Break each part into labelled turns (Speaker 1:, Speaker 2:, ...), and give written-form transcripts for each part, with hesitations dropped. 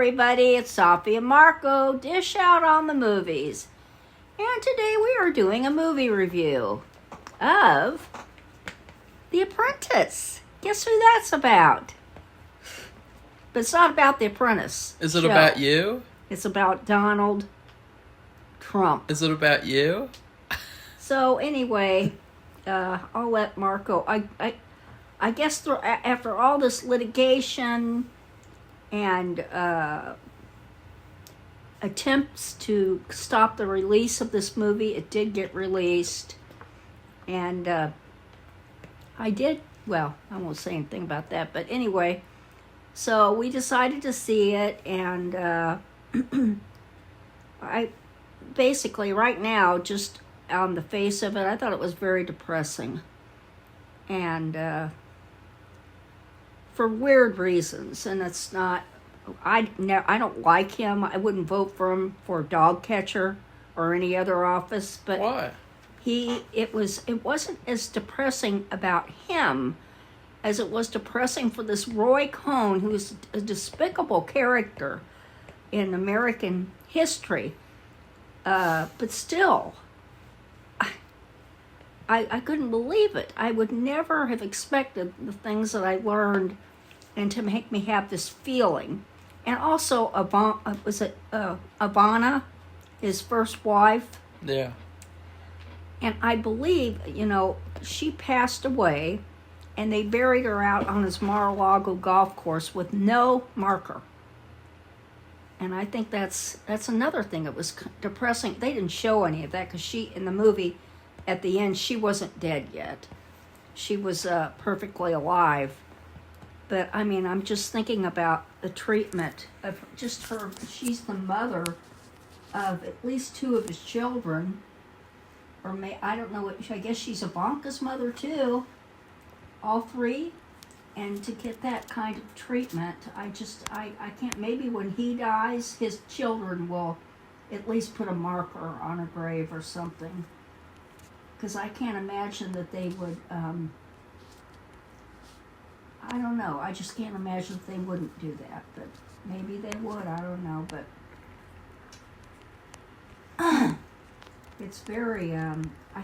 Speaker 1: everybody, it's Safi and Marco, dish out on the movies. And today we are doing a movie review of The Apprentice. Guess who that's about? But it's not about The Apprentice.
Speaker 2: Is it about you?
Speaker 1: It's about Donald Trump.
Speaker 2: Is it about you?
Speaker 1: So anyway, I'll let Marco. I guess after all this litigation and attempts to stop the release of this movie, it did get released. And I won't say anything about that. But anyway, so we decided to see it. And I basically, right now, just on the face of it, I thought it was very depressing. And for weird reasons. And it's not... I don't like him. I wouldn't vote for him for dog catcher or any other office. But
Speaker 2: why?
Speaker 1: It wasn't as depressing about him as it was depressing for this Roy Cohn, who's a despicable character in American history. But still, I couldn't believe it. I would never have expected the things that I learned and to make me have this feeling. And also, Ivana, his first wife?
Speaker 2: Yeah.
Speaker 1: And I believe, she passed away, and they buried her out on his Mar-a-Lago golf course with no marker. And I think that's another thing that was depressing. They didn't show any of that because in the movie, at the end, she wasn't dead yet. She was perfectly alive. But, I'm just thinking about the treatment of just her. She's the mother of at least two of his children. Or I don't know, I guess she's Ivanka's mother too. All three. And to get that kind of treatment, I can't. Maybe when he dies, his children will at least put a marker on a grave or something. Because I can't imagine that they would... I don't know. I just can't imagine that they wouldn't do that. But maybe they would. I don't know. But it's very... I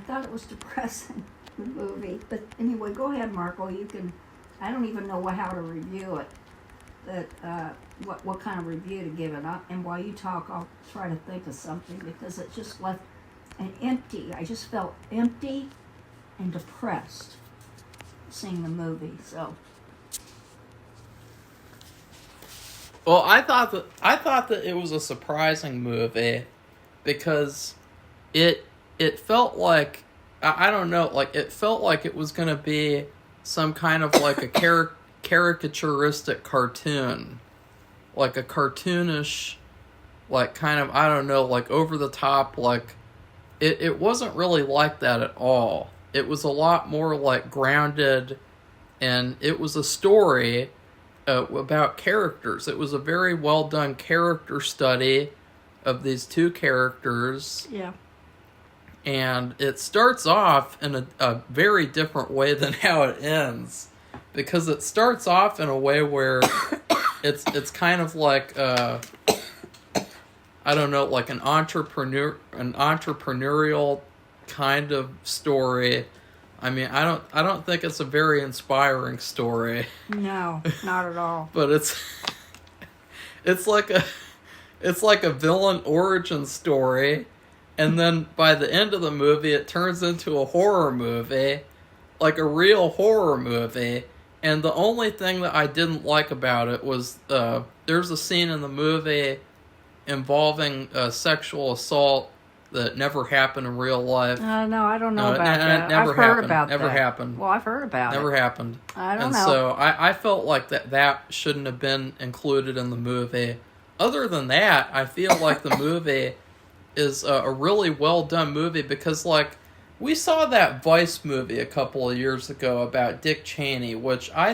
Speaker 1: thought it was depressing, the movie. But anyway, go ahead, Marco. You can... I don't even know how to review it. What kind of review to give it. And while you talk, I'll try to think of something. Because it just left an empty... I just felt empty and depressed seeing the movie. So...
Speaker 2: Well, I thought that it was a surprising movie because it felt like I don't know, like it felt like it was going to be some kind of like a caricaturistic cartoon, like a cartoonish, like kind of, I don't know, like over the top, like it wasn't really like that at all. It was a lot more like grounded, and it was a story about characters. It was a very well done character study of these two characters.
Speaker 1: Yeah. And
Speaker 2: it starts off in a very different way than how it ends, because it starts off in a way where it's kind of like I don't know, like an entrepreneurial kind of story. I don't think it's a very inspiring story.
Speaker 1: No, not at all.
Speaker 2: But it's like a villain origin story, and then by the end of the movie it turns into a horror movie, like a real horror movie. And the only thing that I didn't like about it was there's a scene in the movie involving sexual assault that never happened in real life.
Speaker 1: No, I don't know about that.
Speaker 2: I've
Speaker 1: heard about
Speaker 2: never
Speaker 1: that.
Speaker 2: happened.
Speaker 1: Well, I've heard about
Speaker 2: never
Speaker 1: it.
Speaker 2: Never happened.
Speaker 1: I don't know.
Speaker 2: And so I felt like that shouldn't have been included in the movie. Other than that, I feel like the movie is a really well done movie because, like, we saw that Vice movie a couple of years ago about Dick Cheney, which I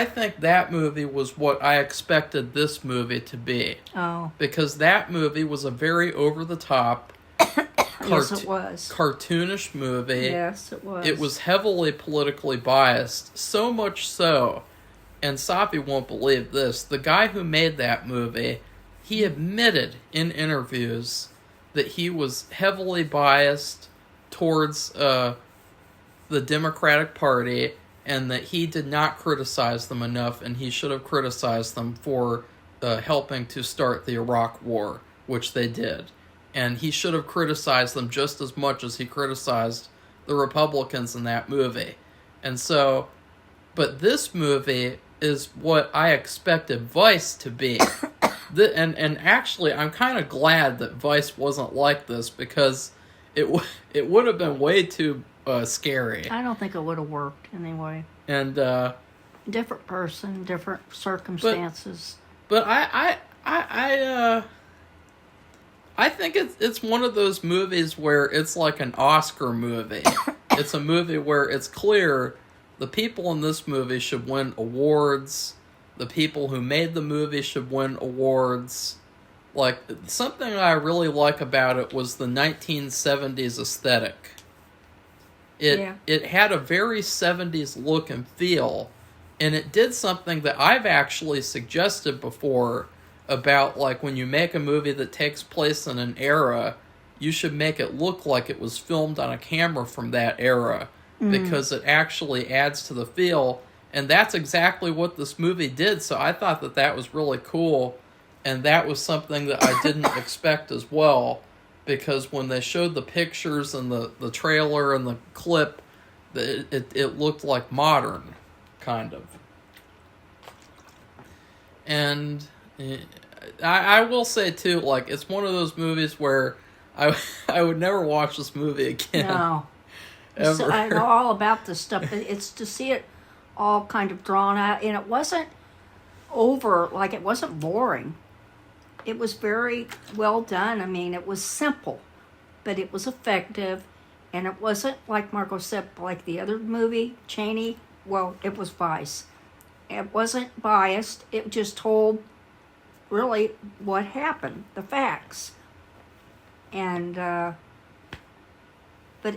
Speaker 2: think that movie was what I expected this movie to be.
Speaker 1: Oh.
Speaker 2: Because that movie was a very over-the-top,
Speaker 1: yes, it was.
Speaker 2: cartoonish movie.
Speaker 1: Yes, it was.
Speaker 2: It was heavily politically biased, so much so and Safi won't believe this, the guy who made that movie, he admitted in interviews that he was heavily biased towards the Democratic Party, and that he did not criticize them enough, and he should have criticized them for helping to start the Iraq War, which they did. And he should have criticized them just as much as he criticized the Republicans in that movie. And so, but this movie is what I expected Vice to be. And actually, I'm kind of glad that Vice wasn't like this, because it would have been way too scary.
Speaker 1: I don't think it would have worked anyway.
Speaker 2: And
Speaker 1: different person, different circumstances.
Speaker 2: But I think it's one of those movies where it's like an Oscar movie. It's a movie where it's clear the people in this movie should win awards. The people who made the movie should win awards. Like, something I really like about it was the 1970s aesthetic. It had a very 70s look and feel, and it did something that I've actually suggested before about, like, when you make a movie that takes place in an era, you should make it look like it was filmed on a camera from that era, because it actually adds to the feel, and that's exactly what this movie did. So I thought that that was really cool, and that was something that I didn't expect as well, because when they showed the pictures and the trailer and the clip, it looked like modern, kind of. And I will say, too, like, it's one of those movies where I would never watch this movie again.
Speaker 1: No.
Speaker 2: Ever.
Speaker 1: So I know all about this stuff, but it's to see it all kind of drawn out, and it wasn't like, it wasn't boring. It was very well done. I mean, it was simple, but it was effective, and it wasn't, like Marco said, like the other movie, Cheney. Well, it was Vice. It wasn't biased. It just told really what happened, the facts. And, but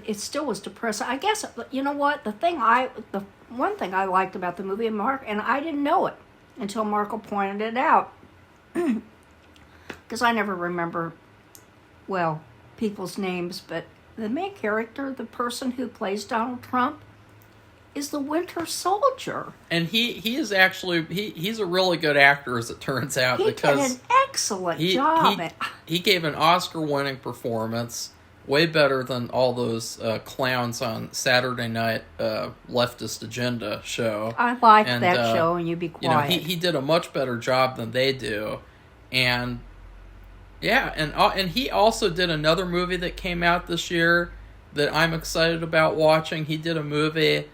Speaker 1: it still was depressing. I guess, you know what, the one thing I liked about the movie, and I didn't know it until Marco pointed it out, because I never remember, well, people's names, but the main character, the person who plays Donald Trump, is the Winter Soldier.
Speaker 2: And he is actually, he's a really good actor, as it turns out.
Speaker 1: He
Speaker 2: because
Speaker 1: did an excellent job.
Speaker 2: He gave an Oscar-winning performance, way better than all those clowns on Saturday night leftist agenda show.
Speaker 1: I liked that show, and you be quiet.
Speaker 2: You know, he did a much better job than they do. And yeah, and he also did another movie that came out this year that I'm excited about watching. He did a movie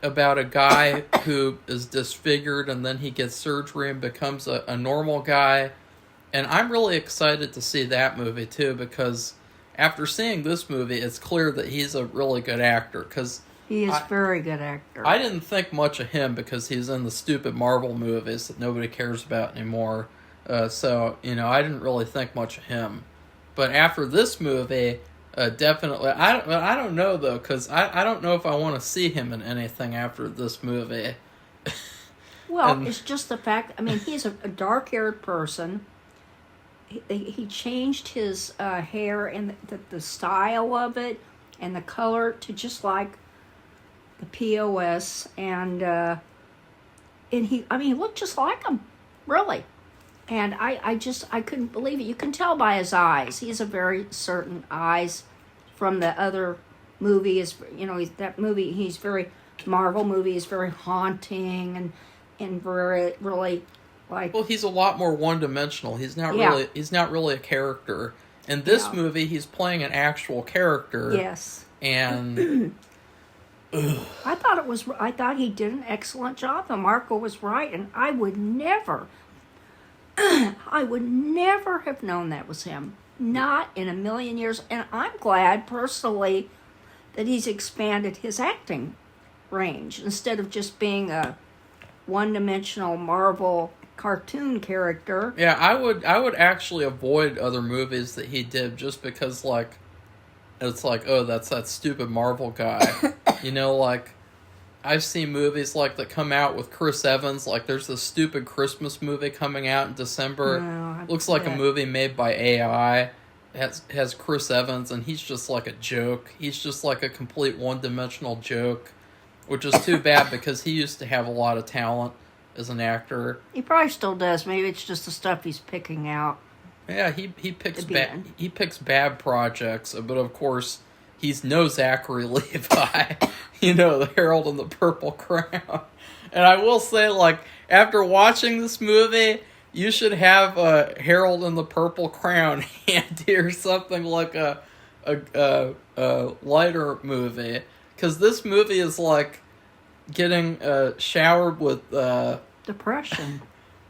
Speaker 2: about a guy who is disfigured, and then he gets surgery and becomes a normal guy. And I'm really excited to see that movie too, because after seeing this movie, it's clear that he's a really good actor. Cause
Speaker 1: he is a very good actor.
Speaker 2: I didn't think much of him because he's in the stupid Marvel movies that nobody cares about anymore. So, you know, I didn't really think much of him. But after this movie, definitely. I don't know, though, because I don't know if I want to see him in anything after this movie.
Speaker 1: Well, it's just the fact, I mean, he's a dark-haired person. He changed his hair and the style of it and the color to just like the POS. And he looked just like him, really. And I couldn't believe it. You can tell by his eyes. He has a very certain eyes from the other movie. He's very, Marvel movie is very haunting and very, really, like...
Speaker 2: Well, he's a lot more one-dimensional. He's not really a character. In this movie, he's playing an actual character.
Speaker 1: Yes.
Speaker 2: And...
Speaker 1: I thought he did an excellent job. And Marco was right. And I would never have known that was him. Not in a million years. And I'm glad, personally, that he's expanded his acting range. Instead of just being a one-dimensional Marvel cartoon character.
Speaker 2: Yeah, I would actually avoid other movies that he did just because, like, it's like, oh, that's that stupid Marvel guy. You know, like, I've seen movies like that come out with Chris Evans. Like there's this stupid Christmas movie coming out in December.
Speaker 1: No,
Speaker 2: Looks like a movie made by AI. Has Chris Evans, and he's just like a joke. He's just like a complete one-dimensional joke, which is too bad because he used to have a lot of talent as an actor.
Speaker 1: He probably still does. Maybe it's just the stuff he's picking out.
Speaker 2: Yeah, he picks bad projects, but of course he's no Zachary Levi, the Harold and the Purple Crown. And I will say, like, after watching this movie, you should have Harold and the Purple Crown handy or something like a lighter movie, because this movie is like getting showered with
Speaker 1: depression.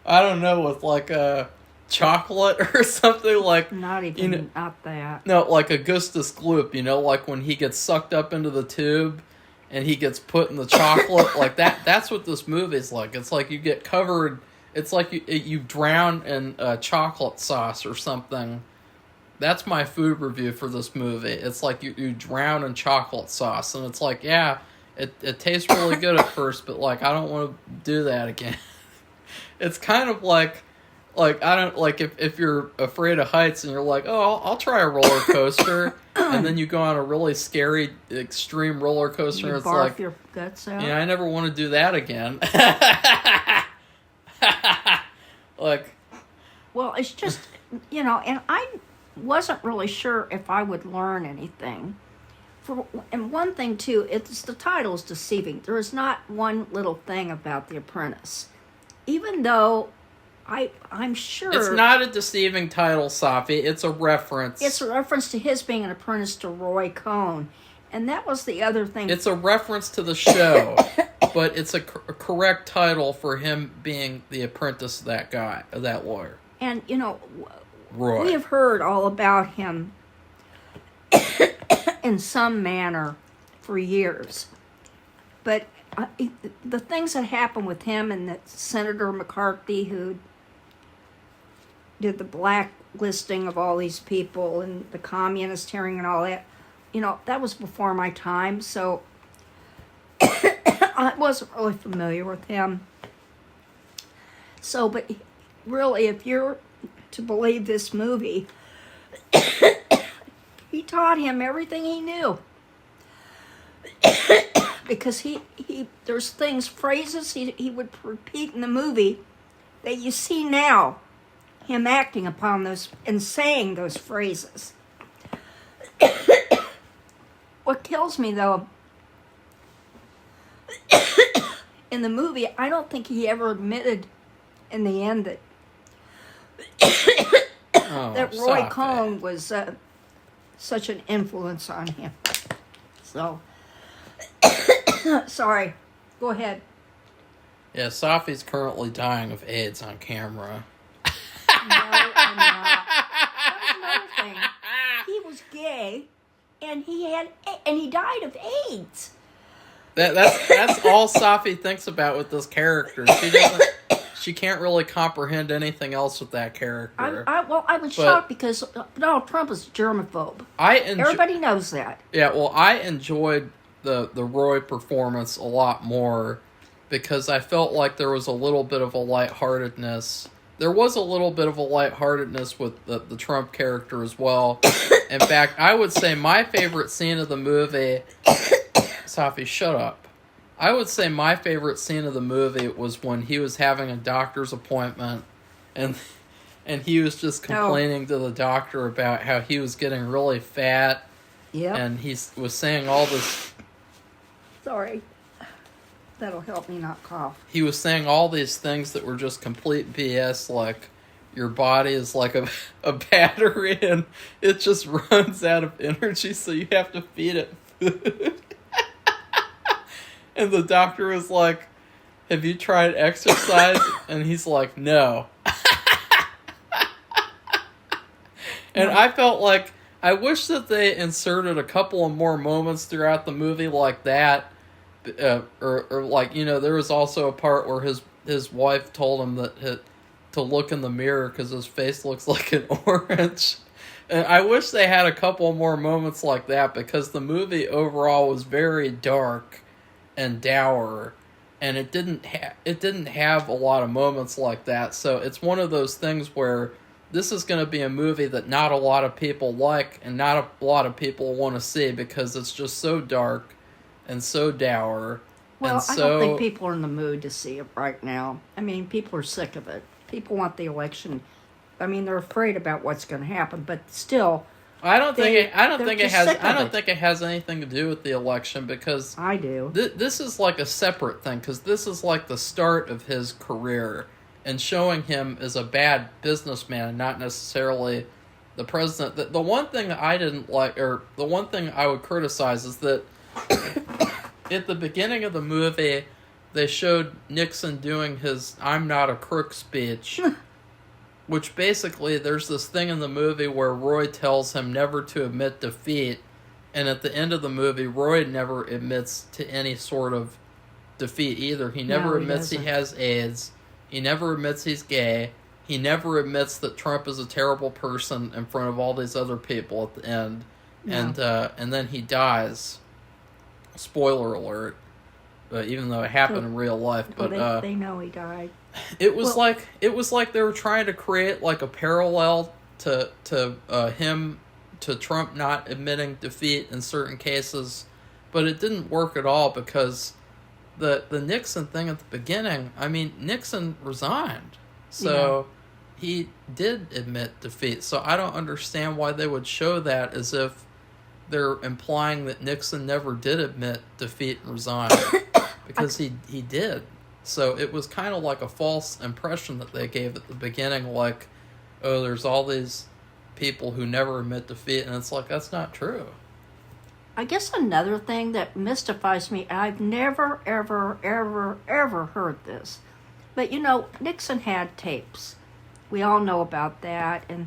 Speaker 2: I don't know, with like a chocolate or something, like
Speaker 1: not even not that.
Speaker 2: No, like Augustus Gloop, like when he gets sucked up into the tube and he gets put in the chocolate, like that's what this movie is like. It's like you get covered, it's like you drown in chocolate sauce or something. That's my food review for this movie. It's like you drown in chocolate sauce, and it's like, yeah, it tastes really good at first, but like I don't want to do that again. It's kind of like I don't like if you're afraid of heights and you're like, oh, I'll try a roller coaster, and then you go on a really scary extreme roller coaster, and it's
Speaker 1: barf
Speaker 2: like
Speaker 1: your guts out.
Speaker 2: I never want to do that again. Like,
Speaker 1: well, it's just and I wasn't really sure if I would learn anything. And one thing too, it's the title is deceiving. There is not one little thing about The Apprentice, even though I'm sure
Speaker 2: it's not a deceiving title, Safi. It's a reference.
Speaker 1: It's a reference to his being an apprentice to Roy Cohn, and that was the other thing.
Speaker 2: It's a reference to the show, but it's a correct title for him being the apprentice of that guy, of that lawyer.
Speaker 1: And
Speaker 2: Roy.
Speaker 1: We have heard all about him in some manner for years, but the things that happened with him and that Senator McCarthy, who did the blacklisting of all these people and the communist hearing and all that, that was before my time, so I wasn't really familiar with him. So, but really, if you're to believe this movie, he taught him everything he knew. Because he there's phrases he would repeat in the movie that you see now, him acting upon those and saying those phrases. What kills me, though, in the movie, I don't think he ever admitted in the end that that Roy Cohn was such an influence on him. So, sorry. Go ahead.
Speaker 2: Yeah, Safi's currently dying of AIDS on camera.
Speaker 1: No, I'm not. That was another thing. He was gay, and he died of AIDS.
Speaker 2: That's all Safi thinks about with this character. She can't really comprehend anything else with that character.
Speaker 1: I was shocked because Donald Trump is a germaphobe. Everybody knows that.
Speaker 2: Yeah, well, I enjoyed the Roy performance a lot more because I felt like there was a little bit of a lightheartedness. There was a little bit of a lightheartedness with the Trump character as well. In fact, I would say my favorite scene of the movie... Safi, shut up. I would say my favorite scene of the movie was when he was having a doctor's appointment and he was just complaining to the doctor about how he was getting really fat.
Speaker 1: Yeah.
Speaker 2: And he was saying all this...
Speaker 1: Sorry. That'll help me not cough.
Speaker 2: He was saying all these things that were just complete BS, like your body is like a battery and it just runs out of energy, so you have to feed it food. And the doctor was like, have you tried exercise? And he's like, no. And I felt like, I wish that they inserted a couple of more moments throughout the movie like that. Or like, there was also a part where his wife told him that to look in the mirror because his face looks like an orange. And I wish they had a couple more moments like that because the movie overall was very dark. and dour, and it didn't have a lot of moments like that. So it's one of those things where this is going to be a movie that not a lot of people like and not a lot of people want to see because it's just so dark and so dour.
Speaker 1: Well,
Speaker 2: and
Speaker 1: I don't think people are in the mood to see it right now. I mean, people are sick of it. People want the election. I mean, they're afraid about what's going to happen, but still,
Speaker 2: I don't think it has anything to do with the election because
Speaker 1: I do.
Speaker 2: This is like a separate thing because this is like the start of his career and showing him as a bad businessman and not necessarily the president. The one thing that I didn't like, or the one thing I would criticize, is that at the beginning of the movie, they showed Nixon doing his "I'm not a crook" speech, which basically there's this thing in the movie where Roy tells him never to admit defeat, and at the end of the movie, Roy never admits to any sort of defeat either. He never admits he has AIDS. He never admits he's gay. He never admits that Trump is a terrible person in front of all these other people at the end. No. And then he dies. Spoiler alert. Even though it happened in real life. But
Speaker 1: they know he died.
Speaker 2: It was like they were trying to create like a parallel to him, to Trump not admitting defeat in certain cases, but it didn't work at all because the Nixon thing at the beginning, I mean, Nixon resigned. So he did admit defeat. So I don't understand why they would show that as if they're implying that Nixon never did admit defeat and resign. Because he did. So it was kind of like a false impression that they gave at the beginning, like, oh, there's all these people who never admit defeat, and it's like, that's not true.
Speaker 1: I guess another thing that mystifies me, I've never, ever, ever, ever heard this. But, Nixon had tapes. We all know about that. And,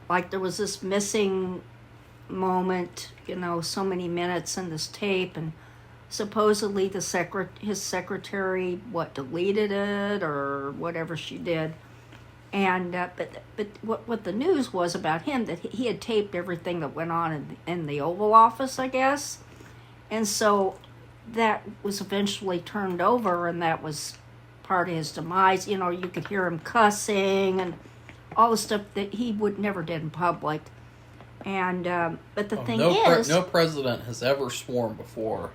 Speaker 1: like, there was this missing moment, so many minutes in this tape. And supposedly his secretary, deleted it or whatever she did. And, but what the news was about him, that he had taped everything that went on in the Oval Office, I guess. And so that was eventually turned over, and that was part of his demise. You could hear him cussing and all the stuff that he never did in public. And, but the thing is...
Speaker 2: no president has ever sworn before.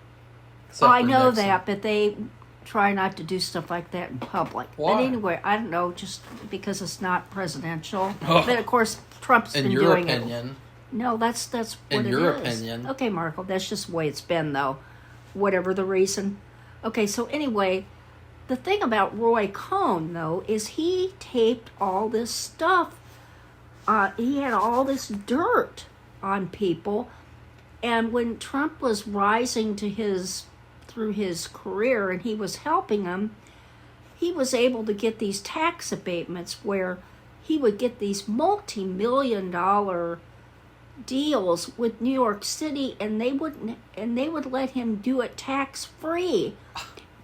Speaker 1: I know Nixon. That, but they try not to do stuff like that in public.
Speaker 2: Why?
Speaker 1: But anyway, I don't know, just because it's not presidential. But of course, Trump's been doing it.
Speaker 2: In your opinion.
Speaker 1: No, that's what it is.
Speaker 2: In your opinion.
Speaker 1: Okay, Marco, that's just the way it's been, though. Whatever the reason. Okay, so anyway, the thing about Roy Cohn, though, is he taped all this stuff. He had all this dirt on people. And when Trump was rising through his career and he was helping him, he was able to get these tax abatements where he would get these multi-million-dollar deals with New York City, and they would let him do it tax-free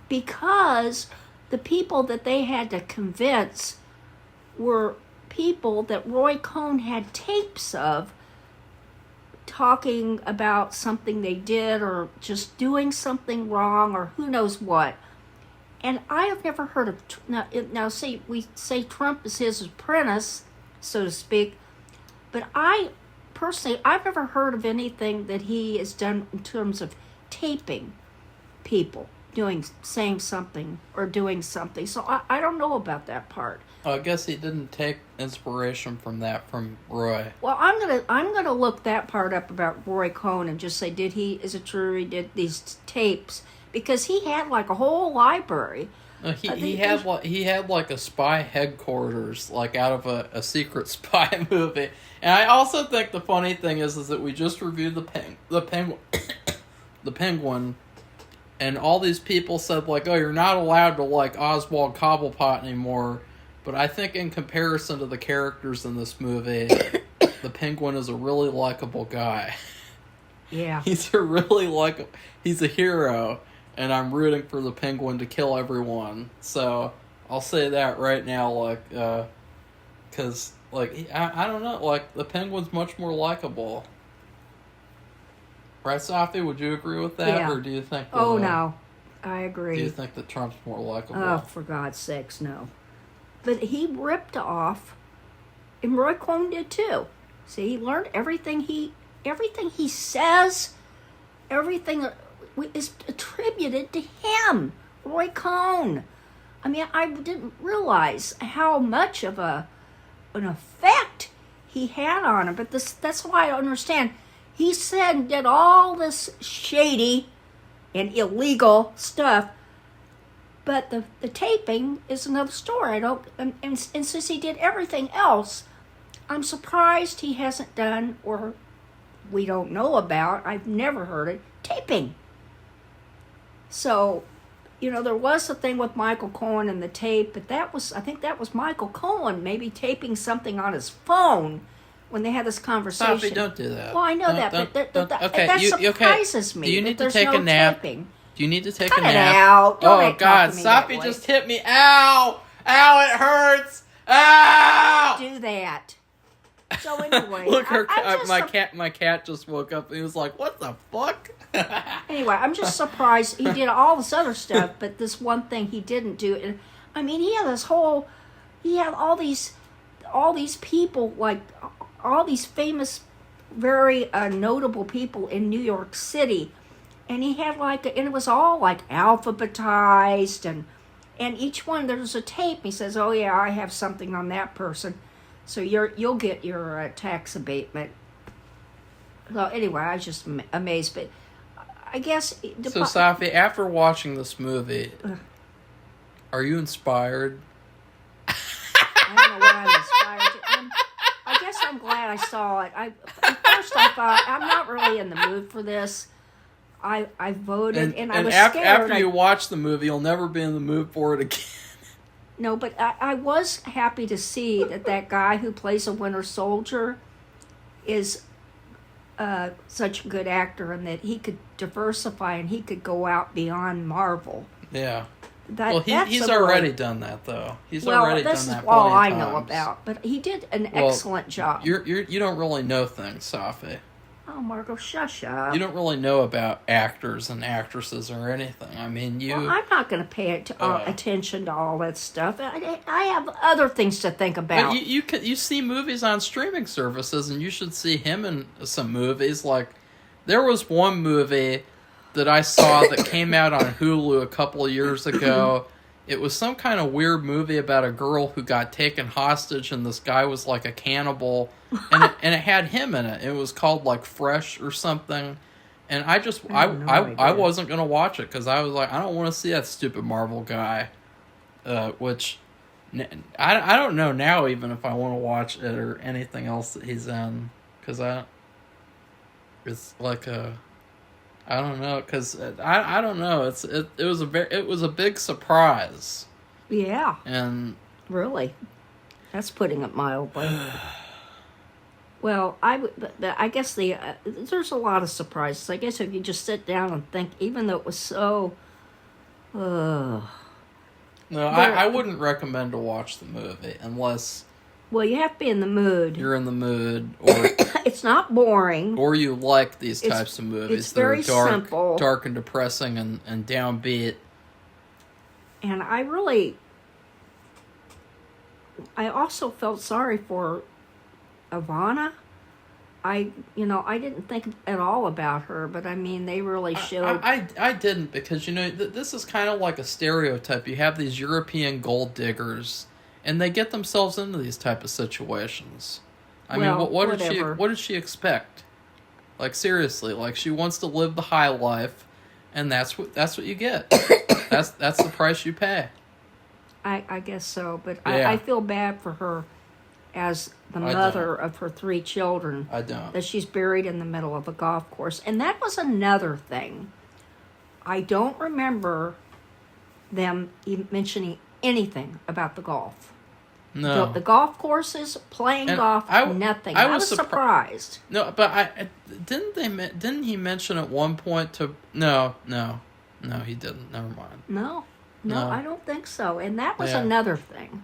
Speaker 1: because the people that they had to convince were people that Roy Cohn had tapes of, talking about something they did or just doing something wrong or who knows what. And I have never heard of... Now see, we say Trump is his apprentice, so to speak, but I've never heard of anything that he has done in terms of taping people saying something or doing something. So I don't know about that part.
Speaker 2: I guess he didn't take inspiration from Roy.
Speaker 1: Well, I'm gonna look that part up about Roy Cohn and just say, is it true he did these tapes? Because he had like a whole library.
Speaker 2: He had like a spy headquarters, like out of a secret spy movie. And I also think the funny thing is that we just reviewed the Penguin, and all these people said like, oh, you're not allowed to like Oswald Cobblepot anymore. But I think in comparison to the characters in this movie, the Penguin is a really likable guy.
Speaker 1: Yeah.
Speaker 2: He's a hero, and I'm rooting for the Penguin to kill everyone. So I'll say that right now, like, because, like, I don't know, like, the Penguin's much more likable. Right, Safi? Would you agree with that, or do you think?
Speaker 1: Oh no. I agree.
Speaker 2: Do you think that Trump's more likable?
Speaker 1: Oh, for God's sakes, no. But he ripped off, and Roy Cohn did too. See, he learned everything he says, everything is attributed to him, Roy Cohn. I mean, I didn't realize how much of an effect he had on him. But that's why I don't understand. He said and did all this shady and illegal stuff, but the taping is another story. I don't, and since he did everything else, I'm surprised he hasn't done, or we don't know about, I've never heard it, taping. So, there was a thing with Michael Cohen and the tape, but I think that was Michael Cohen maybe taping something on his phone when they had this conversation.
Speaker 2: Sophie, don't do that.
Speaker 1: Well, I know that, but that surprises me.
Speaker 2: Do you need
Speaker 1: that
Speaker 2: to take a nap?
Speaker 1: Taping.
Speaker 2: Do you need to take
Speaker 1: Cut
Speaker 2: a nap?
Speaker 1: It out. Don't
Speaker 2: God, Sophie just hit me. Ow! Ow, it hurts! Ow!
Speaker 1: Do that. So anyway,
Speaker 2: Look, my cat just woke up and he was like, "What the fuck?"
Speaker 1: Anyway, I'm just surprised he did all this other stuff, but this one thing he didn't do. And I mean, he had all these people, like all these famous, very notable people in New York City, and he had and it was all like alphabetized, and each one there was a tape. He says, "Oh yeah, I have something on that person." So you'll get your tax abatement. So anyway, I was just amazed. But I guess...
Speaker 2: So, Safi, after watching this movie, are you inspired?
Speaker 1: I don't know what I'm inspired to. I guess I'm glad I saw it. At first I thought, I'm not really in the mood for this. I voted, and I was scared.
Speaker 2: After you watch the movie, you'll never be in the mood for it again.
Speaker 1: No, but I was happy to see that guy who plays a Winter Soldier is such a good actor, and that he could diversify and he could go out beyond Marvel.
Speaker 2: Yeah. He's already done that, though. He's already done that.
Speaker 1: This is all I know about, but he did an excellent job.
Speaker 2: You don't really know things, Safi.
Speaker 1: Oh, Marco, shush up.
Speaker 2: You don't really know about actors and actresses or anything. I mean,
Speaker 1: Well, I'm not going to pay attention to all that stuff. I have other things to think about.
Speaker 2: But you see movies on streaming services, and you should see him in some movies. Like, there was one movie that I saw that came out on Hulu a couple of years ago. It was some kind of weird movie about a girl who got taken hostage, and this guy was like a cannibal, and it had him in it. It was called like Fresh or something, and I wasn't gonna watch it because I was like, I don't want to see that stupid Marvel guy, which I don't know now even if I want to watch it or anything else that he's in, because it's like a. I don't know, because I don't know. It was a big surprise.
Speaker 1: Yeah.
Speaker 2: And
Speaker 1: really, that's putting it mildly. Well, I guess there's a lot of surprises. I guess if you just sit down and think, even though it was so.
Speaker 2: No, I wouldn't recommend to watch the movie unless.
Speaker 1: Well, you have to be in the mood.
Speaker 2: You're in the mood, or
Speaker 1: it's not boring.
Speaker 2: Or you like these types of movies.
Speaker 1: It's very simple,
Speaker 2: dark and depressing and downbeat.
Speaker 1: And I also felt sorry for Ivana. I didn't think at all about her, but I mean, they really showed.
Speaker 2: I didn't, because this is kind of like a stereotype. You have these European gold diggers, and they get themselves into these type of situations. I mean, what did she expect? Like, seriously, like, she wants to live the high life, and that's what you get. that's the price you pay.
Speaker 1: I guess so, but
Speaker 2: yeah.
Speaker 1: I feel bad for her as the mother of her 3 children.
Speaker 2: I don't.
Speaker 1: That she's buried in the middle of a golf course. And that was another thing. I don't remember them mentioning anything about the golf.
Speaker 2: No.
Speaker 1: The golf courses, playing golf, nothing. I was surprised.
Speaker 2: No, but didn't he mention at one point to... No, he didn't. Never mind.
Speaker 1: No, I don't think so. And that was another thing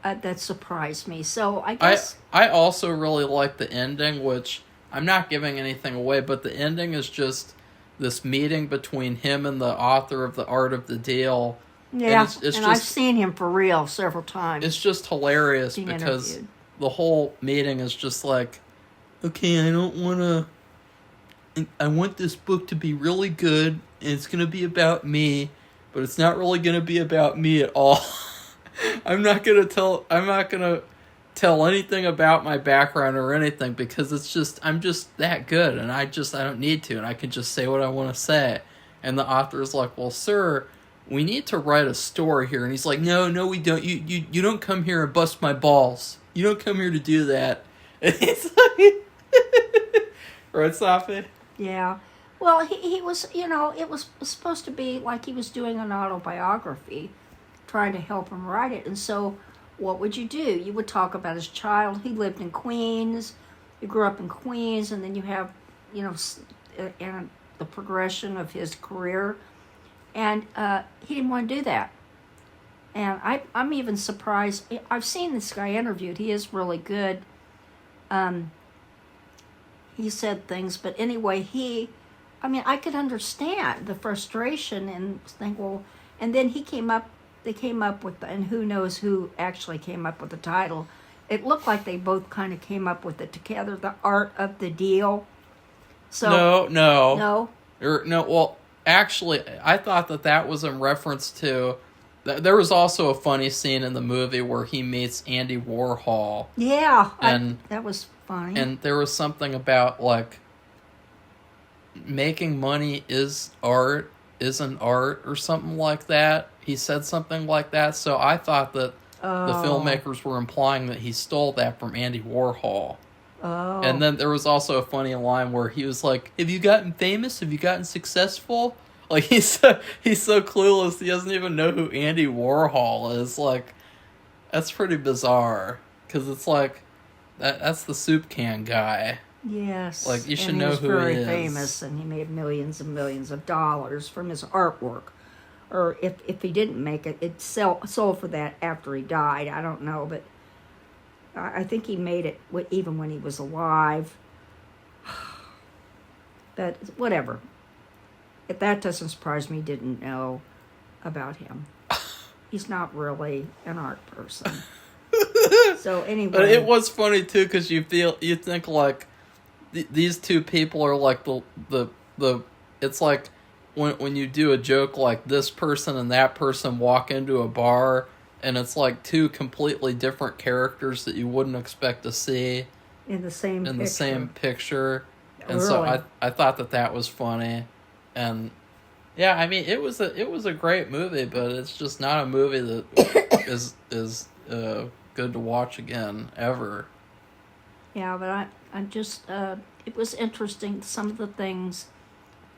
Speaker 1: that surprised me. So I guess...
Speaker 2: I also really like the ending, which I'm not giving anything away, but the ending is just this meeting between him and the author of The Art of the Deal.
Speaker 1: Yeah,
Speaker 2: and it's
Speaker 1: I've seen him for real several times.
Speaker 2: It's just hilarious
Speaker 1: being
Speaker 2: because
Speaker 1: interviewed.
Speaker 2: the whole meeting is just like, okay, I want this book to be really good, and it's going to be about me, but it's not really going to be about me at all. I'm not going to tell anything about my background or anything because I'm just that good, and I don't need to, and I can just say what I want to say. And the author is like, well, sir, we need to write a story here. And he's like, no, we don't. You don't come here and bust my balls. You don't come here to do that. And it's like, right, Safi?
Speaker 1: Yeah. Well, he was, it was supposed to be like he was doing an autobiography, trying to help him write it. And so what would you do? You would talk about his child. He lived in Queens. He grew up in Queens. And then you have, and the progression of his career. And he didn't want to do that. And I'm even surprised. I've seen this guy interviewed. He is really good. He said things, but anyway, I could understand the frustration and think, well, and then they came up with, and who knows who actually came up with the title. It looked like they both kind of came up with it together, The Art of the Deal. So
Speaker 2: No. Well, actually, I thought that was in reference to, there was also a funny scene in the movie where he meets Andy Warhol.
Speaker 1: Yeah,
Speaker 2: and
Speaker 1: that was funny.
Speaker 2: And there was something about, like, making money isn't art or something like that. He said something like that, so I thought that the filmmakers were implying that he stole that from Andy Warhol.
Speaker 1: Oh.
Speaker 2: And then there was also a funny line where he was like, have you gotten famous? Have you gotten successful? Like, he's so clueless, he doesn't even know who Andy Warhol is. Like, that's pretty bizarre, because it's like, that's the soup can guy.
Speaker 1: Yes.
Speaker 2: Like, you should know who he is.
Speaker 1: He was very famous, and he made millions and millions of dollars from his artwork. Or if he didn't make it, it sold for that after he died. I don't know, but I think he made it even when he was alive. But whatever. If that doesn't surprise me, didn't know about him. He's not really an art person. So anyway,
Speaker 2: but it was funny too, because you think like these two people are like the it's like when you do a joke like this person and that person walk into a bar, and it's like two completely different characters that you wouldn't expect to see
Speaker 1: in the same
Speaker 2: picture. And
Speaker 1: really?
Speaker 2: So I thought that was funny. And yeah, I mean, it was a great movie, but it's just not a movie that is good to watch again ever.
Speaker 1: Yeah, but I just it was interesting, some of the things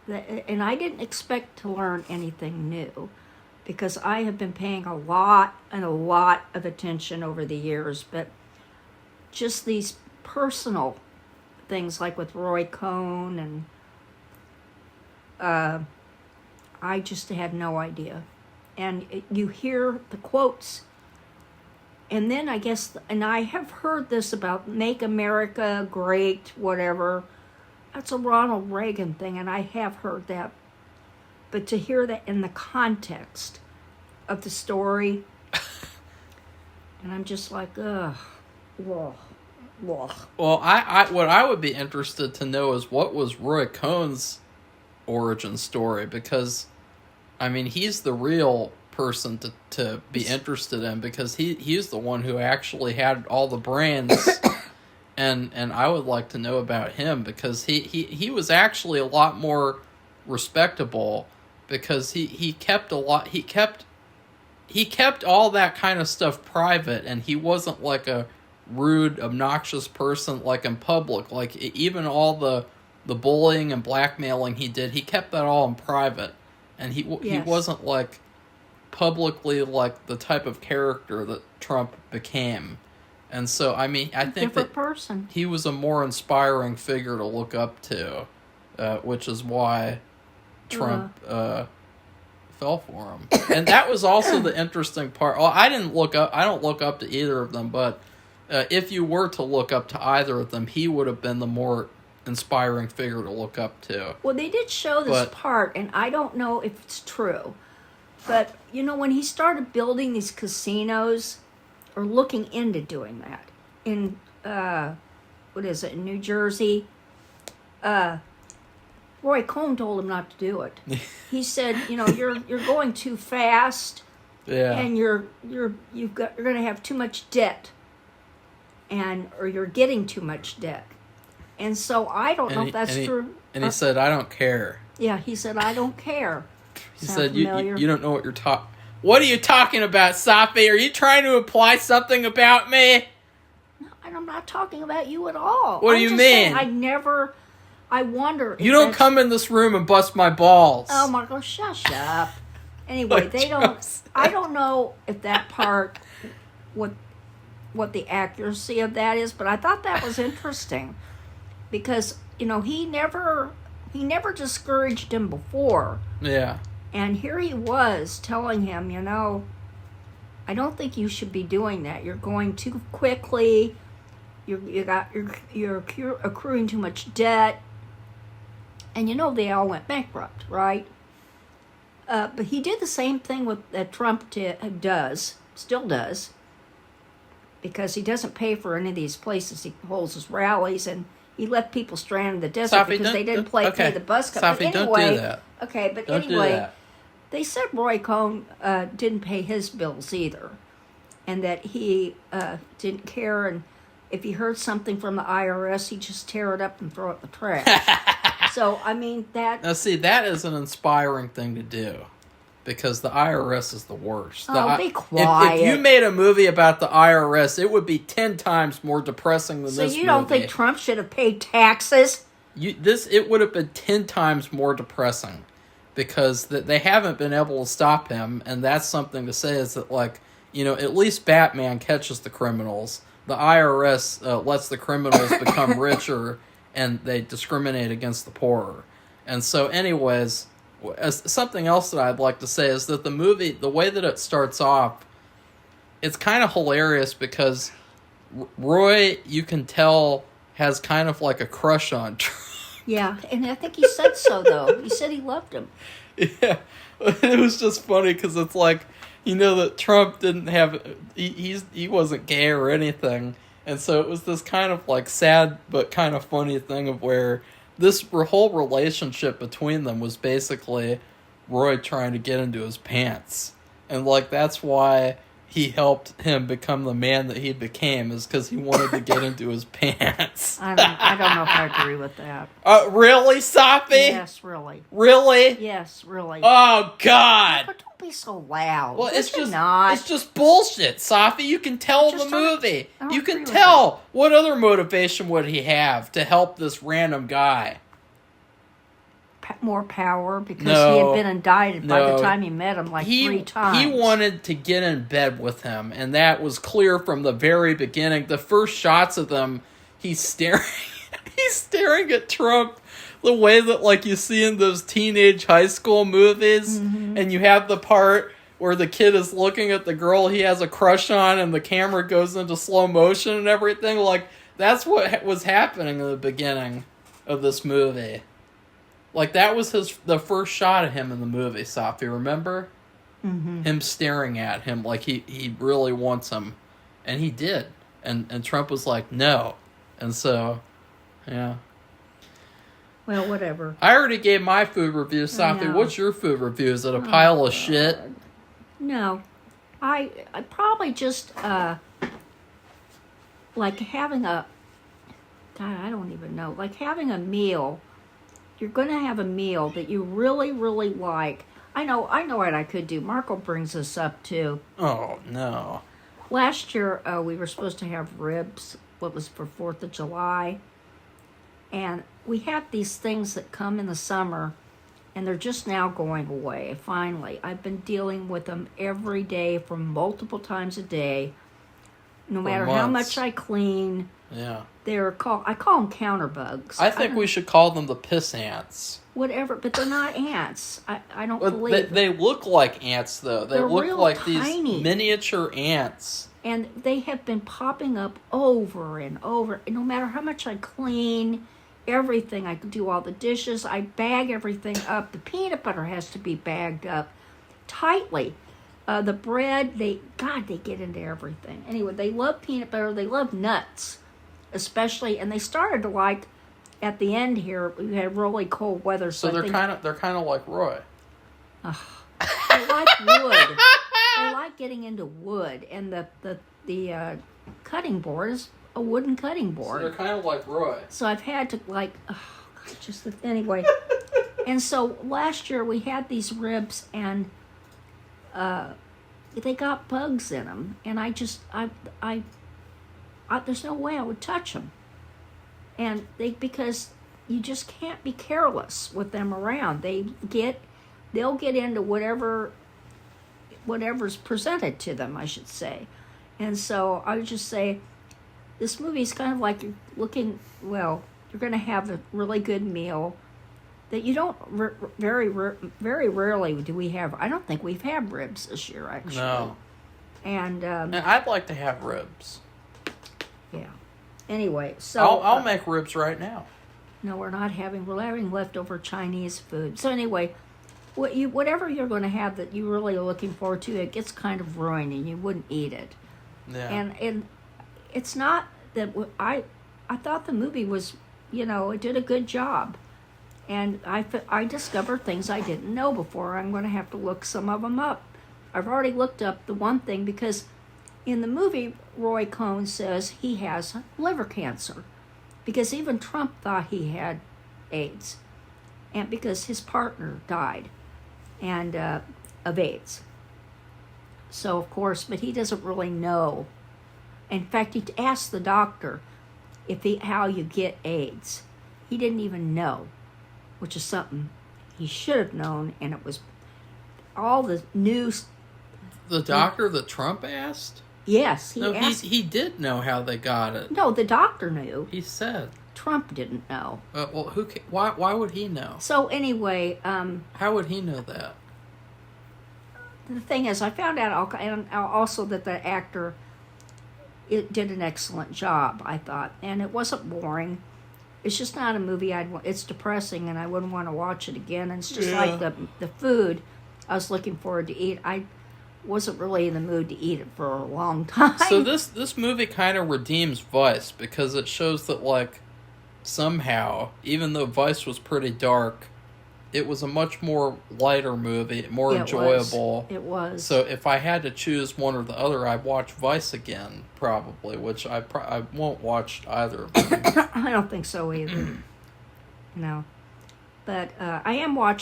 Speaker 1: that, and I didn't expect to learn anything new, because I have been paying a lot of attention over the years, but just these personal things like with Roy Cohn, and I just had no idea. And you hear the quotes, and then I guess, and I have heard this about Make America Great, whatever. That's a Ronald Reagan thing, and I have heard that. But to hear that in the context of the story, and I'm just like, ugh, whoa.
Speaker 2: Well, I what I would be interested to know is what was Roy Cohn's origin story, because, I mean, he's the real person to be interested in, because he's the one who actually had all the brains, and I would like to know about him, because he was actually a lot more respectable, because he kept all that kind of stuff private, and he wasn't like a rude, obnoxious person like in public. Like, even all the bullying and blackmailing he did, he kept that all in private, and he wasn't like publicly like the type of character that Trump became. And so, I mean, I think that
Speaker 1: person.
Speaker 2: He was a more inspiring figure to look up to, which is why Trump fell for him. And that was also the interesting part. Well, I don't look up to either of them, but if you were to look up to either of them, he would have been the more inspiring figure to look up to.
Speaker 1: Well, they did show this part, and I don't know if it's true. But, when he started building these casinos, or looking into doing that, in, in New Jersey, Roy Cohn told him not to do it. He said, you're going too fast, and you're going to have too much debt, or you're getting too much debt. And so I don't know if that's true.
Speaker 2: And he said, I don't care.
Speaker 1: Yeah, he said, I don't care.
Speaker 2: He said, you don't know what you're talking. What are you talking about, Safi? Are you trying to imply something about me?
Speaker 1: No, I'm not talking about you at all.
Speaker 2: What do you mean?
Speaker 1: I wonder.
Speaker 2: You don't come in this room and bust my balls.
Speaker 1: Oh, Marco, shush up. Anyway, they don't. I don't know if that part, what the accuracy of that is, but I thought that was interesting because he never discouraged him before.
Speaker 2: Yeah.
Speaker 1: And here he was telling him, I don't think you should be doing that. You're going too quickly. You're accruing too much debt. And they all went bankrupt, right? But he did the same thing that Trump still does, because he doesn't pay for any of these places he holds his rallies, and he left people stranded in the desert because they didn't pay the bus company.
Speaker 2: Safi, don't do that.
Speaker 1: Okay, but anyway, they said Roy Cohn didn't pay his bills either, and that he didn't care, and if he heard something from the IRS, he'd just tear it up and throw it in the trash. So, that...
Speaker 2: Now, see, that is an inspiring thing to do, because the IRS is the worst.
Speaker 1: Be quiet.
Speaker 2: If you made a movie about the IRS, it would be 10 times more depressing than this movie.
Speaker 1: So you don't think Trump should have paid taxes?
Speaker 2: It would have been 10 times more depressing, because they haven't been able to stop him, and that's something to say is that, at least Batman catches the criminals. The IRS lets the criminals become richer, and they discriminate against the poorer. And so anyways, something else that I'd like to say is that the movie, the way that it starts off, it's kind of hilarious because Roy, you can tell, has kind of like a crush on Trump.
Speaker 1: Yeah, and I think he said so, though. He said he loved him.
Speaker 2: Yeah, it was just funny because it's like, that Trump didn't have, he wasn't gay or anything. And so it was this kind of like sad but kind of funny thing of where this whole relationship between them was basically Roy trying to get into his pants. And that's why he helped him become the man that he became, is because he wanted to get into his pants.
Speaker 1: I don't know if I agree with that.
Speaker 2: Really, Safi?
Speaker 1: Yes, really.
Speaker 2: Really?
Speaker 1: Yes, really.
Speaker 2: Oh, God.
Speaker 1: But don't be so loud.
Speaker 2: Well, it's
Speaker 1: not.
Speaker 2: just bullshit, Safi. You can tell the movie. You can tell. What other motivation would he have to help this random guy?
Speaker 1: More power, because he had been indicted by the time he met him 3 times.
Speaker 2: He wanted to get in bed with him, and that was clear from the very beginning. The first shots of them, he's staring at Trump the way that you see in those teenage high school movies, and you have the part where the kid is looking at the girl he has a crush on, and the camera goes into slow motion and everything. That's what was happening in the beginning of this movie. That was the first shot of him in the movie, Safi, remember? Mm-hmm. Him staring at him like he really wants him. And he did. And Trump was like, no. And so, yeah.
Speaker 1: Well, whatever.
Speaker 2: I already gave my food review, Safi. What's your food review? Is it a pile of shit?
Speaker 1: No. I probably just, having a... God, I don't even know. Having a meal... You're going to have a meal that you really, really like. I know what I could do. Marco brings this up, too.
Speaker 2: Oh, no.
Speaker 1: Last year, we were supposed to have ribs, what was for 4th of July. And we have these things that come in the summer, and they're just now going away, finally. I've been dealing with them every day for multiple times a day. No matter how much I clean.
Speaker 2: Yeah.
Speaker 1: I call them counter bugs.
Speaker 2: I think we should call them the piss ants.
Speaker 1: Whatever, but they're not ants. I don't believe
Speaker 2: they look like ants, though. They look
Speaker 1: real
Speaker 2: like
Speaker 1: tiny.
Speaker 2: These miniature ants.
Speaker 1: And they have been popping up over and over. And no matter how much I clean everything. I do all the dishes. I bag everything up. The peanut butter has to be bagged up tightly. The bread, they get into everything. Anyway, they love peanut butter. They love nuts, especially, and they started to like. At the end here, we had really cold weather,
Speaker 2: so they're kind of like Roy.
Speaker 1: They like wood. They like getting into wood, and the cutting board is a wooden cutting board.
Speaker 2: So they're kind of like Roy.
Speaker 1: So I've had to anyway. And so last year we had these ribs, and they got bugs in them, and I there's no way I would touch them. And because you just can't be careless with them around. They'll get into whatever's presented to them, I should say. And so I would just say, this movie is kind of like you're going to have a really good meal that you don't, very rarely do we have. I don't think we've had ribs this year, actually.
Speaker 2: No.
Speaker 1: And
Speaker 2: I'd like to have ribs.
Speaker 1: Yeah. Anyway, so
Speaker 2: I'll make ribs right now.
Speaker 1: No, we're having leftover Chinese food. So anyway, whatever you're going to have that you really are looking forward to, it gets kind of ruined and you wouldn't eat it.
Speaker 2: Yeah.
Speaker 1: And it's not that I thought the movie was, it did a good job. And I discovered things I didn't know before. I'm going to have to look some of them up. I've already looked up the one thing because in the movie, Roy Cohn says he has liver cancer because even Trump thought he had AIDS, and because his partner died and of AIDS. So, of course, but he doesn't really know. In fact, he asked the doctor how you get AIDS. He didn't even know, which is something he should have known, and it was all the news.
Speaker 2: The doctor that Trump asked?
Speaker 1: Yes,
Speaker 2: asked. He did know how they got it.
Speaker 1: No, the doctor knew.
Speaker 2: He said.
Speaker 1: Trump didn't know.
Speaker 2: Well, why would he know?
Speaker 1: So anyway,
Speaker 2: how would he know that?
Speaker 1: The thing is, I found out also that the actor did an excellent job, I thought, and it wasn't boring. It's just not a movie it's depressing, and I wouldn't want to watch it again. And it's just like the food I was looking forward to eat. I wasn't really in the mood to eat it for a long time.
Speaker 2: So this movie kind of redeems Vice because it shows that, like, somehow, even though Vice was pretty dark, it was a much more lighter movie, more enjoyable.
Speaker 1: It was.
Speaker 2: So if I had to choose one or the other, I'd watch Vice again, probably, which I won't watch either.
Speaker 1: I don't think so either. No. But I am I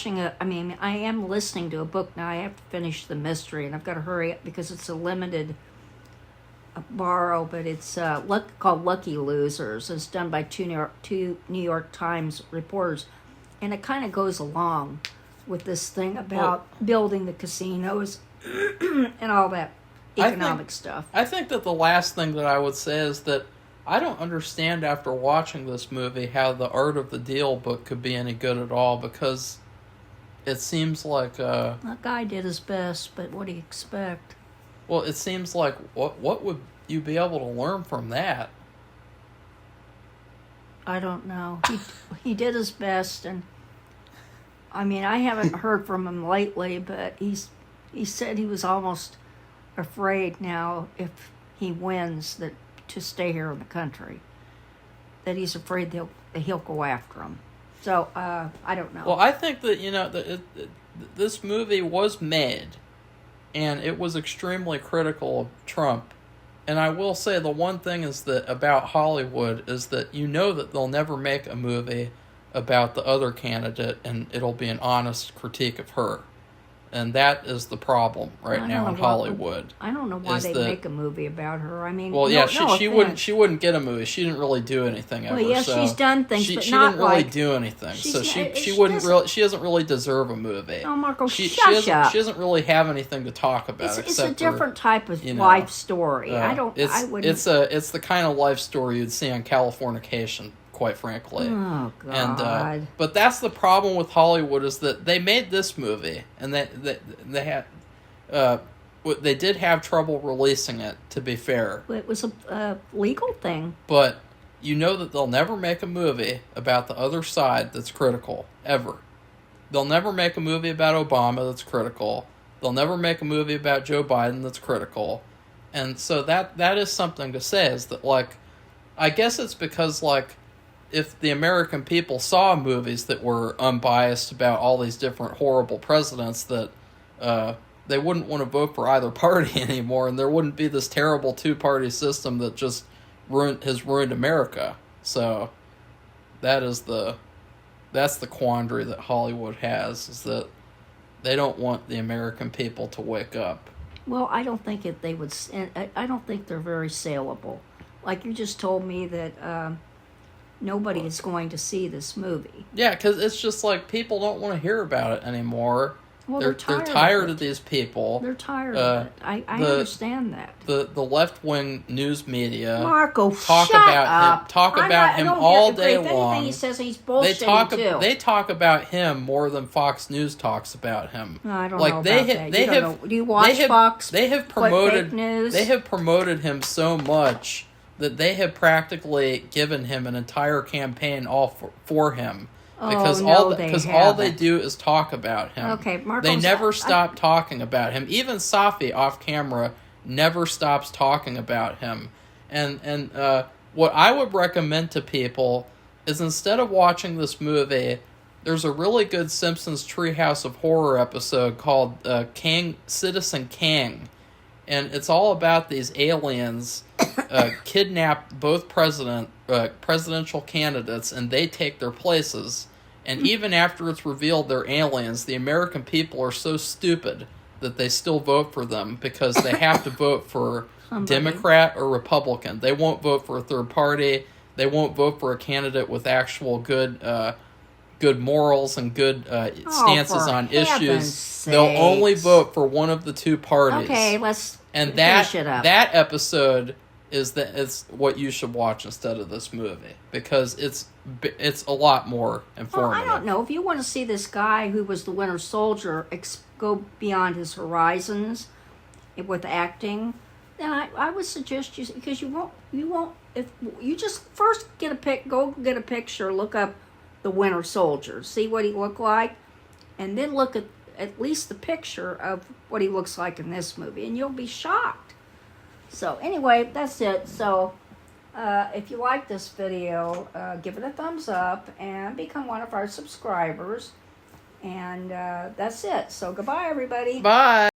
Speaker 1: am listening to a book now. I have to finish the mystery, and I've got to hurry up because it's a limited borrow, but it's called Lucky Losers. It's done by two New York Times reporters, and it kind of goes along with this thing about building the casinos and all that economic stuff.
Speaker 2: I think that the last thing that I would say is that I don't understand after watching this movie how the Art of the Deal book could be any good at all, because it seems like
Speaker 1: that guy did his best, but what do you expect?
Speaker 2: Well, it seems like what would you be able to learn from that?
Speaker 1: I don't know. He did his best, and I haven't heard from him lately, but he said he was almost afraid now if he wins to stay here in the country, that he's afraid he'll go after him. So I don't know.
Speaker 2: Well, I think that this movie was made, and it was extremely critical of Trump. And I will say the one thing is that about Hollywood is that that they'll never make a movie about the other candidate, and it'll be an honest critique of her. And that is the problem right now in Hollywood.
Speaker 1: I don't know why they make a movie about her.
Speaker 2: She wouldn't get a movie. She didn't really do anything ever.
Speaker 1: Well, yeah,
Speaker 2: so
Speaker 1: she's done things,
Speaker 2: she
Speaker 1: but
Speaker 2: she
Speaker 1: not
Speaker 2: didn't really
Speaker 1: like,
Speaker 2: do anything. So she doesn't really deserve a movie.
Speaker 1: Oh, Marco,
Speaker 2: shut up. She doesn't really have anything to talk about.
Speaker 1: It's a different type of life story.
Speaker 2: It's the kind of life story you'd see on Californication, quite frankly.
Speaker 1: Oh, God.
Speaker 2: But that's the problem with Hollywood, is that they made this movie, and they had they did have trouble releasing it, to be fair.
Speaker 1: It was a legal thing.
Speaker 2: But you know that they'll never make a movie about the other side that's critical, ever. They'll never make a movie about Obama that's critical. They'll never make a movie about Joe Biden that's critical. And so that is something to say, is that, like, I guess it's because, like, if the American people saw movies that were unbiased about all these different horrible presidents, that they wouldn't want to vote for either party anymore, and there wouldn't be this terrible two-party system that just has ruined America. So that's the quandary that Hollywood has, is that they don't want the American people to wake up.
Speaker 1: Well, I don't think I don't think they're very saleable. Like you just told me that nobody is going to see this movie.
Speaker 2: Yeah, because it's just like people don't want to hear about it anymore.
Speaker 1: Well,
Speaker 2: they're tired of these people.
Speaker 1: They're tired of it. I understand that.
Speaker 2: The left wing news media,
Speaker 1: Marco,
Speaker 2: talk
Speaker 1: shut
Speaker 2: about
Speaker 1: up.
Speaker 2: him. Talk about him all day
Speaker 1: if
Speaker 2: long.
Speaker 1: Anything he says, he's bullshitting too.
Speaker 2: They talk about him more than Fox News talks about him.
Speaker 1: I don't know about that. Do you watch Fox?
Speaker 2: They have promoted
Speaker 1: fake news?
Speaker 2: They have promoted him so much that they have practically given him an entire campaign all for him. Because all they do is talk about him.
Speaker 1: Okay, Marco's,
Speaker 2: they never stop talking about him. Even Safi off camera never stops talking about him. And what I would recommend to people is, instead of watching this movie, there's a really good Simpsons Treehouse of Horror episode called Citizen Kang, and it's all about these aliens kidnap both presidential candidates, and they take their places. And even after it's revealed they're aliens, the American people are so stupid that they still vote for them, because they have to vote for Democrat or Republican. They won't vote for a third party. They won't vote for a candidate with actual good morals and good stances on issues. They'll only vote for one of the two parties.
Speaker 1: Okay, let's
Speaker 2: finish it up. That episode is what you should watch instead of this movie, because it's a lot more informative.
Speaker 1: Well, I don't know. If you want to see this guy who was the Winter Soldier go beyond his horizons with acting, then I would suggest you, because you won't if you just first go get a picture, look up the Winter Soldier, see what he looked like, and then look at least the picture of what he looks like in this movie, and you'll be shocked. So anyway, that's it. So if you like this video, give it a thumbs up and become one of our subscribers. And that's it. So goodbye, everybody.
Speaker 2: Bye.